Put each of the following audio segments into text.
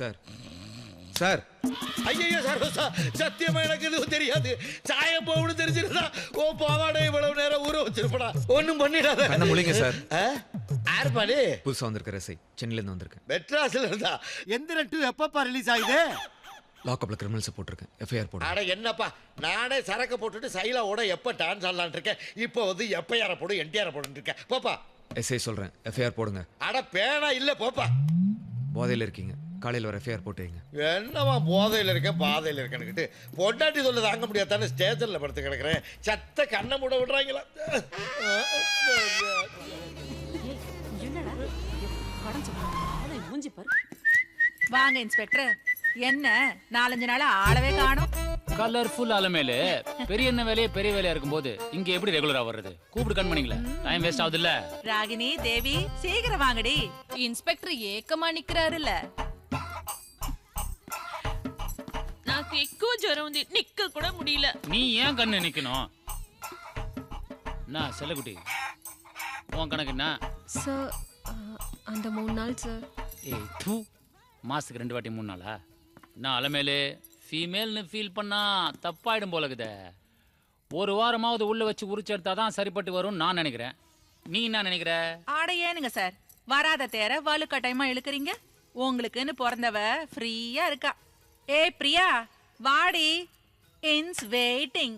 Sir sir ஐயோ sir சத்தியமா எனக்கு எதுவும் தெரியாது. சாயம் போகணும்னு தெரிஞ்சிருந்தா ஓ பாவாடை இவ்வளவு நேரம் ஊற வச்சிருப்படா. ஒன்னும் பண்ணிடாத. கண்ண முழிங்க சார். ஆர்பாடி புதுசா வந்திருக்க ரசை சென்னையில இருந்து வந்திருக்கேன். மெட்ராஸ்ல இருந்தா. எந்த ரெட்டு எப்பப்பா ரிலீஸ் ஆகுது? லாக்அப்ல கிரிமினல்ஸ் போட்டிருக்கேன். எஃப்ஐஆர் போடு. அட என்னப்பா நானே சரக்கு போட்டுட்டு சைலாவோட எப்ப டான்ஸ் ஆடலான் இருக்கேன். இப்போ வந்து எஃப்ஐஆர் போடு என்டிஆர் போடுன்னு இருக்கேன். போப்பா. எஸ்ஐ சொல்றேன் எஃப்ஐஆர் போடுங்க. அட பேனா இல்ல போப்பா. போதையில இருக்கீங்க. காலையில் வர எஃப்ஐஆர் போட்டுங்க. என்னவா போதையில் இருக்கேன் பாதையில் இருக்கேன்னுக்கிட்டு பொண்டாட்டி சொல்ல தாங்க முடியாதானே ஸ்டேஷனில் படுத்து கிடக்குறேன். சத்த கண்ணை மூட விடுறாங்களா? வாங்க இன்ஸ்பெக்டர். என்ன 4-5 நாளா ஆளவே காணோம். கலர்ஃபுல் அலமேலு பெரிய என்ன வேலையே பெரிய வேலையா இருக்கும்போது இங்க எப்படி ரெகுலரா வர்றது? கூப்பிடு கண் பண்ணீங்களா? டைம் வேஸ்ட் ஆகுது இல்ல? ராகினி தேவி சீக்கிரம் வாங்கடி. இன்ஸ்பெக்டர் ஏக்கமா நிக்கிறாருல்ல. నాకు ఎక్కువ జ్వరం ఉంది నిక్క కూడా முடியல. நீ ஏன் கண்ணு நிக்கணும்? நான் செல்லகுட்டி உன் கணக்கு என்ன? சார் அந்த 3 நாள் சார். ஏய் தூ மாசத்துக்கு 2 வாட்டி 3 நாளா? நான் அலமேலு ஃபீமேல்னு ஃபீல் பண்ணா தப்பாயிடும் போல இருக்குதே. ஒரு வாரமாவது உள்ள வச்சு உரிச்சு எடுத்தாதான் சரிப்பட்டு வரும்னு நான் நினைக்கிறேன். நீ என்ன நினைக்கிற? ஆட ஏனுங்க சார் வராத தேர வலுக்கட்டாயமா இழுக்கிறீங்க. உங்களுக்குன்னு பிறந்தவ ஃப்ரீயா இருக்கா. ஏ பிரியா வாடி. இன்ஸ் வெயிட்டிங்.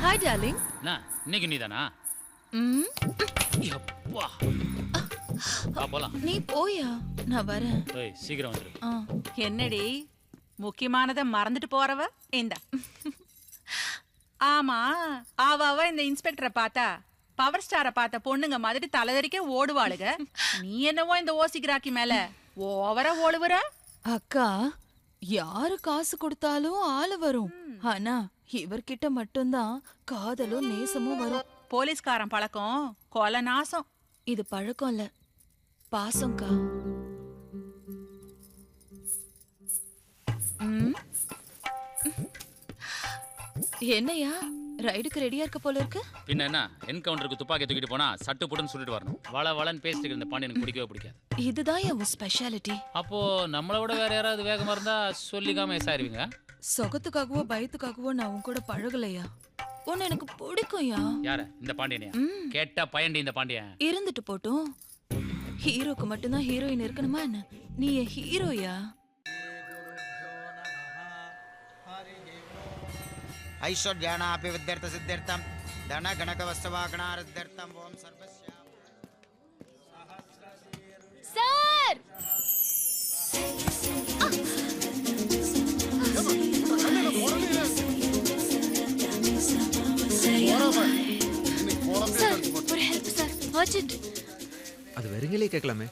Hi darling. இன்னைக்கு நீதானா? எப்பா போலாம். நீ போயா நான் வரேன். ஏய் சீக்கிரம் வந்துரு. என்னடி முக்கியமானதை மறந்துட்டு போறவ இந்த. ஆமா அவ இந்த இன்ஸ்பெக்டரை பார்த்தா பவர் ஸ்டாரை பார்த்த பொண்ணுங்க மாதிரி தலைதறிக்க ஓடுவாளுக. நீ என்னவோ இந்த ஓசிக்ராக்கி மேல ஓவரா ஓடுவுற. அக்கா யாரு காசு கொடுத்தாலும் ஆளு வரும். ஆனா இவர்கிட்ட மட்டும்தான் காதலும் நேசமும் வரும். போலீஸ்காரன் பழக்கம் கொலை நாசம். இது பழக்கம் இல்ல பாசம்க்கா. என்னையா ரைடுக்கு ரெடியா இருக்க போல இருக்கு? பின்ன என்ன என்கவுண்டருக்கு துப்பாக்கி தூக்கிட்டு போனா சட்டு புட்டுன்னு சொல்லிட்டு வரணும். வளன்னு பேசிட்டு இருந்த பாண்டி எனக்கு பிடிக்கவே பிடிக்காது. இதுதான் என் ஸ்பெஷாலிட்டி. அப்போ நம்மளை விட வேற யாராவது வேகமா இருந்தா சொல்லிக்காம எசாயிருவீங்க. சொகத்துக்காகவோ பயத்துக்காகவோ நான் உன் கூட பழகலையா. உன்னை எனக்கு பிடிக்கும்யா. யார? இந்த பாண்டியனையா? கேட்டா பயண்டி இந்த பாண்டியன். இருந்துட்டு போட்டும். ஹீரோக்கு மட்டும்தான் ஹீரோயின் இருக்கணுமா என்ன? நீ என் ஹீரோயா. ஐஸ்வர்யானாபி வித்யர்த்த சித்தியர்த்தம் தன கணக வஸ்தவாகணாரத்யர்த்தம் ஓம் சர்வஸ்ய. சார் ஒரு ஹெல்ப் சார் அர்ஜென்ட். அது வெறுங்களே கேட்கலாமே.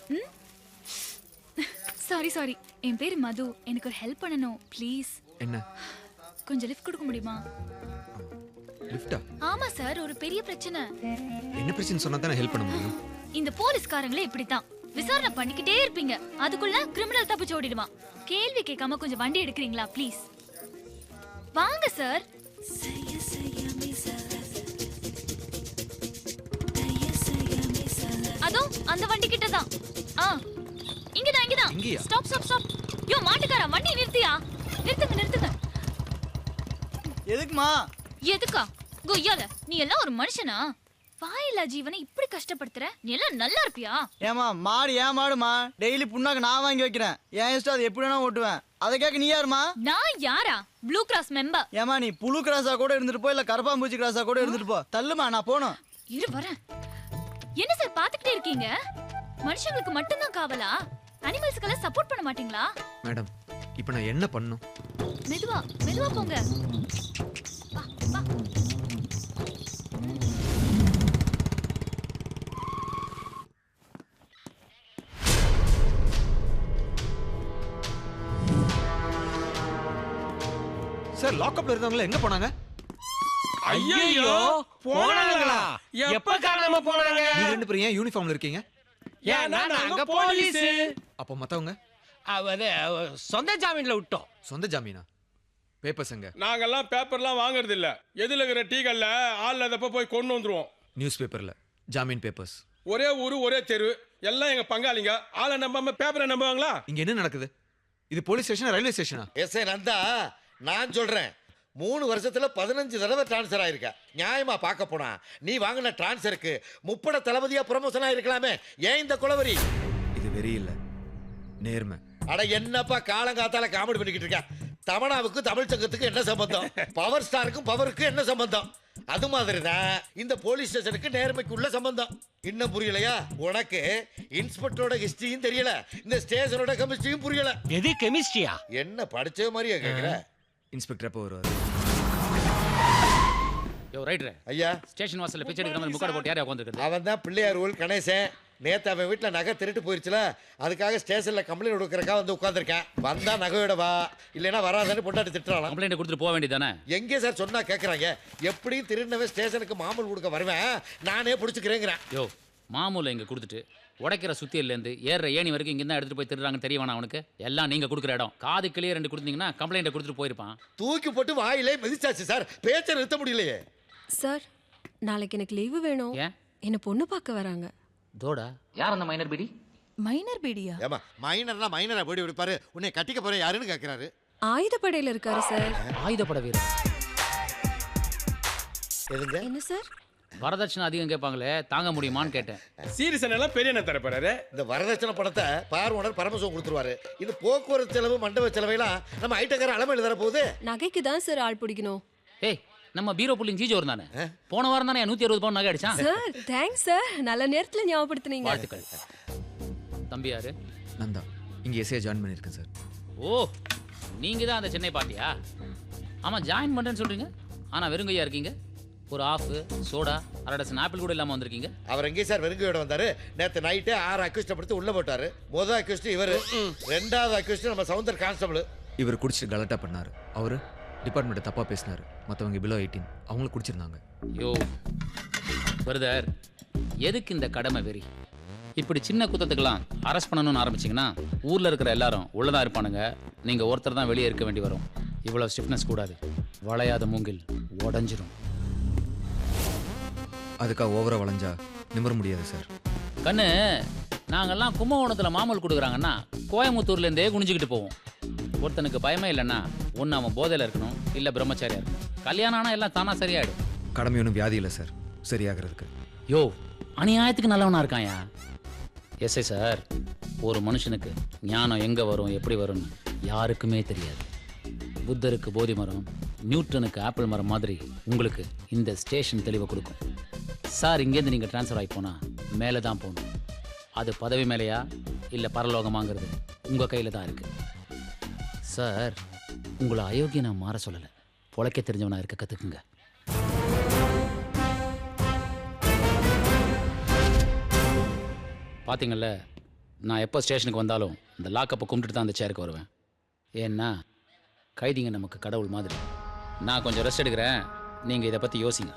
சாரி என் பேர் மது. எனக்கு ஒரு ஹெல்ப் பண்ணணும் ப்ளீஸ். என்ன? கொஞ்சம் லிஃப்ட் கொடுக்க முடியுமா? லிஃப்டா? ஆமா சார் ஒரு பெரிய பிரச்சனை. என்ன பிரச்சனை சொன்னா தானே ஹெல்ப் பண்ண முடியும். இந்த போலீஸ்காரங்களே இப்படித்தான் விசாரணை பண்ணிக்கிட்டே இருப்பீங்க. அதுக்குள்ள கிரிமினல் தப்பிச்சு ஓடிடுவான். கேள்வி கேட்காம கொஞ்சம் வண்டி எடுக்கிறீங்களா ப்ளீஸ்? வாங்க சார். அதோ அந்த வண்டி கிட்ட தான். இங்கதான். ஸ்டாப். யோ மாட்டுக்காரா வண்டி நிறுத்தியா? நிறுத்துங்க. எதுக்குமா? எதுக்கா? கொய்யால நீ எல்லாம் ஒரு மனுஷனா? வாயில்லா ஜீவனை இப்படி கஷ்டப்படுத்துற. நீ எல்லாம் நல்லா இருப்பியா? ஏமா மாடு ஏன் மாடுமா? டெய்லி புண்ணாக்கு நான் வாங்கி வைக்கிறேன். ஏன் இஷ்டம் அது எப்படி வேணா ஓட்டுவேன். அதை கேட்க நீ யாருமா? நான் யாரா? Blue cross member. ஏமா நீ புழு கிராஸா கூட இருந்துட்டு போ, இல்ல கரப்பாம்பூச்சி கிராஸா கூட இருந்துட்டு போ. தள்ளுமா நான் போனோம். இரு வரேன். என்ன சார் பாத்துக்கிட்டே இருக்கீங்க? மனுஷங்களுக்கு மட்டும்தான் காவலா? அனிமல்ஸ்க்கெல்லாம் சப்போர்ட் பண்ண மாட்டீங்களா? மேடம் இப்போ நான் என்ன பண்ணணும்? மெதுவா போங்க. வா. சார் லாக்அப்ல இருந்தவங்க எங்க போனாங்க? ஐயோ போனாங்களா? எப்ப காரணமா போனாங்க? நீங்க ரெண்டு பேரும் ஏன் யூனிஃபார்ம்ல இருக்கீங்க? ஏன்னா நாங்க போலீஸ். அப்போ மத்தவங்க? சொந்த ஜாமீன்ல விட்டோம். சொந்த ஜாமீனா? பேப்பர்ஸ் எங்க? நாங்கெல்லாம் பேப்பர்லாம் வாங்குறது இல்ல. எதுல இருக்கிற டீகள்ல ஆள் இல்லாதப்ப போய் கொண்டு வந்துருவோம். நியூஸ் பேப்பர்ல ஜாமீன் பேப்பர்ஸ். ஒரே ஊரு ஒரே தெரு எல்லாம் எங்க பங்காளிங்க. ஆளை நம்பாம பேப்பரை நம்புவாங்களா? இங்க என்ன நடக்குது? இது போலீஸ் ஸ்டேஷனா ரயில்வே ஸ்டேஷனா? எஸ்ஐ நந்தா, நான் சொல்றேன் 3 வருஷத்துல 15 தடவை டிரான்ஸ்ஃபர் ஆயிருக்க. நியாயமா பார்க்க போனா நீ வாங்கின டிரான்ஸ்ஃபருக்கு முப்பட தளபதியா ப்ரமோஷன் ஆயிருக்கலாமே. ஏன் இந்த குளவரி? இது வெறி இல்ல, நேர்மை. அட என்னப்பா காலங்காத்தால காமெடி பண்ணிக்கிட்டு இருக்க? தமனாவுக்கு தமிழ் சங்கத்துக்கு என்ன சம்பந்தம்? பவர் ஸ்டாருக்கும் பவருக்கு என்ன சம்பந்தம்? அது மாதிரி தான் இந்த போலீஸ் ஸ்டேஷனுக்கு நேர்மைக்கு உள்ள சம்பந்தம். இன்னும் புரியலையா உனக்கு? இன்ஸ்பெக்டரோட ஹிஸ்டரியும் தெரியல, இந்த ஸ்டேஷனோட கெமிஸ்ட்ரியும் புரியல. எது கெமிஸ்ட்ரியா? என்ன படிச்ச மாதிரியா கேக்குற? இன்ஸ்பெக்டர் எப்போ வருவாரு? யோ ரைட்ரு, ஐயா, ஸ்டேஷன் வாசல்ல பிச்சை எடுக்கிற மாதிரி முக்காடு போட்டு யாரையா உட்காந்துருக்குது? அவன் தான் பிள்ளையார் ஊர் கணேசன். நேத்து அவன் வீட்டுல நகை திருட்டு போயிருச்சுல, அதுக்காக ஸ்டேஷன்ல கம்ப்ளைண்ட் கொடுக்கறக்கா வந்து உட்காந்துருக்கேன். வந்தா நகையோட வா, இல்லைன்னா வராதன்னு பொண்டாட்டி திட்டுறான். கம்ப்ளைண்ட் கொடுத்துட்டு போக வேண்டியதானே? எங்கே சார் சொன்னா கேட்கறாங்க? எப்படியும் திருநவே ஸ்டேஷனுக்கு மாமூல் கொடுக்க வருவேன், நானே பிடிச்சிக்கிறேங்கிறேன். யோ மாமூல இங்க கொடுத்துட்டு உடைக்கிற சுத்தியிலேருந்து ஏறுற ஏணி வரைக்கும் இங்கே தான் எடுத்துட்டு போய் திருறாங்கன்னு தெரியவானா அவனுக்கு? எல்லாம் நீங்க கொடுக்குற இடம். காது கிளியர் 2 கொடுத்தீங்கன்னா கம்ப்ளைண்ட்டை கொடுத்துட்டு போயிருப்பான். தூக்கி போட்டு வாயிலே மிதிச்சாச்சு சார், பேச்ச நிறுத்த முடியலையே. சார், நாளைக்கு எனக்கு லீவு வேணும். ஏன்? என்ன பொண்ணு பார்க்க வராங்க. தோடா யார் அந்த மைனர் பிடி? மைனர் பீடியா? ஏமா மைனர்னா மைனரா போய் விடுப்பாரு, உன்னை கட்டிக்க போற யாருன்னு கேட்கிறாரு. ஆயுதப்படையில இருக்காரு சார். ஆயுதப்பட வீரர். எதுங்க? என்ன சார்? வரதட்சணை அதிகம் கேட்பாங்களே, தாங்க முடியுமான்னு கேட்டேன். சீரியஸன் எல்லாம் பெரிய என்ன தரப்போறாரு? இந்த வரதட்சணை பணத்தை பார்வனர் பரமசிவம் கொடுத்துருவாரு. இது போக்குவரத்து செலவு மண்டப செலவையெல்லாம் நம்ம ஐட்டக்கார அளமையில் தர போகுது. நகைக்கு தான் சார் ஆள் பிடிக்கணும். ஏய், நம்ம பீரோ புள்ளிங் ஜீஜோர் தானே? போன வாரம் தானே 160 பவுன் நகை அடிச்சான். சார் தேங்க்ஸ் சார், நல்ல நேரத்துல ஞாபகப்படுத்துனீங்க. வாழ்த்துக்கள். தம்பி யாரு? நந்தா. இங்க எஸ்ஏ ஜாயின் பண்ணியிருக்கேன் சார். ஓ, நீங்க தான் அந்த சென்னை பார்ட்டியா? ஆமா, ஜாயின் பண்றேன்னு சொல்றீங்க, ஆனா வெறுங்கையா இருக்கீங்க. ஒரு ஆஃப் சோடா, 1/2 டசன் ஆப்பிள் கூட இல்லாம வந்திருக்கீங்க. அவர் எங்கே சார் வெறுங்கையோட வந்தாரு? நேற்று நைட்டு 6 அக்யூஸ்ட் படுத்து உள்ள போட்டாரு. முதல் அக்யூஸ்ட் இவர், 2வது அக்யூஸ்ட் நம்ம சவுந்தர் கான்ஸ்டபிள். இவர் குடிச்சிட்டு கலட்டா பண்ணாரு. அவரு டிபார்ட்மெண்ட் தப்பா பேசினாரு. மற்றவங்க பிலோ 18 அவங்களும் குடிச்சிருந்தாங்க. யோ பிரதர், எதுக்கு இந்த கடமை வெறி? இப்படி சின்ன குத்தத்துக்கெல்லாம் அரெஸ்ட் பண்ணணும்னு ஆரம்பிச்சிங்கன்னா ஊரில் இருக்கிற எல்லாரும் உள்ளதான் இருப்பானுங்க. நீங்கள் ஒருத்தர் தான் வெளியே இருக்க வேண்டி வரும். இவ்வளோ ஸ்டிஃப்னஸ் கூடாது. வளையாத மூங்கில் உடஞ்சிரும். அதுக்காக ஓவரா வளைஞ்சா நிமிர முடியாது சார். கண்ணு, நாங்கெல்லாம் கும்பகோணத்தில் மாமூல் கொடுக்குறாங்கன்னா கோயம்புத்தூர்லேருந்தே குனிஞ்சிக்கிட்டு போவோம். ஒருத்தனுக்கு பயமே இல்லைன்னா ஒன்று அவன் போதையில் இருக்கணும், இல்லை பிரம்மச்சாரியா இருக்கணும். கல்யாணம் ஆனால் எல்லாம் தானா சரியாயிடும். கடமை ஒன்றும் வியாதி இல்லை சார் சரியாகிறதுக்கு. யோ, அநியாயத்துக்கு நல்லவனா இருக்காயா? எஸ்ஐ சார், ஒரு மனுஷனுக்கு ஞானம் எங்கே வரும் எப்படி வரும்னு யாருக்குமே தெரியாது. புத்தருக்கு போதி மரம், நியூட்டனுக்கு ஆப்பிள் மரம் மாதிரி உங்களுக்கு இந்த ஸ்டேஷன் தெளிவை கொடுக்கும். சார், இங்கேருந்து நீங்கள் ட்ரான்ஸ்ஃபர் ஆகி போனால் மேலே தான் போகணும். அது பதவி மேலேயா இல்லை பரலோகமாங்கிறது உங்கள் கையில் தான் இருக்குது. சார், உங்களை அயோக்கிய நான் மாற சொல்லலை, பொழைக்க தெரிஞ்சவனா இருக்க கற்றுக்குங்க. பார்த்தீங்கள்ல, நான் எப்போ ஸ்டேஷனுக்கு வந்தாலும் இந்த லாக்கப்பை கும்பிட்டுட்டு தான் அந்த சேருக்கு வருவேன். ஏன்னா கைதிங்க நமக்கு கடவுள் மாதிரி. நான் கொஞ்சம் ரெஸ்ட் எடுக்கிறேன், நீங்கள் இதை பற்றி யோசிங்க.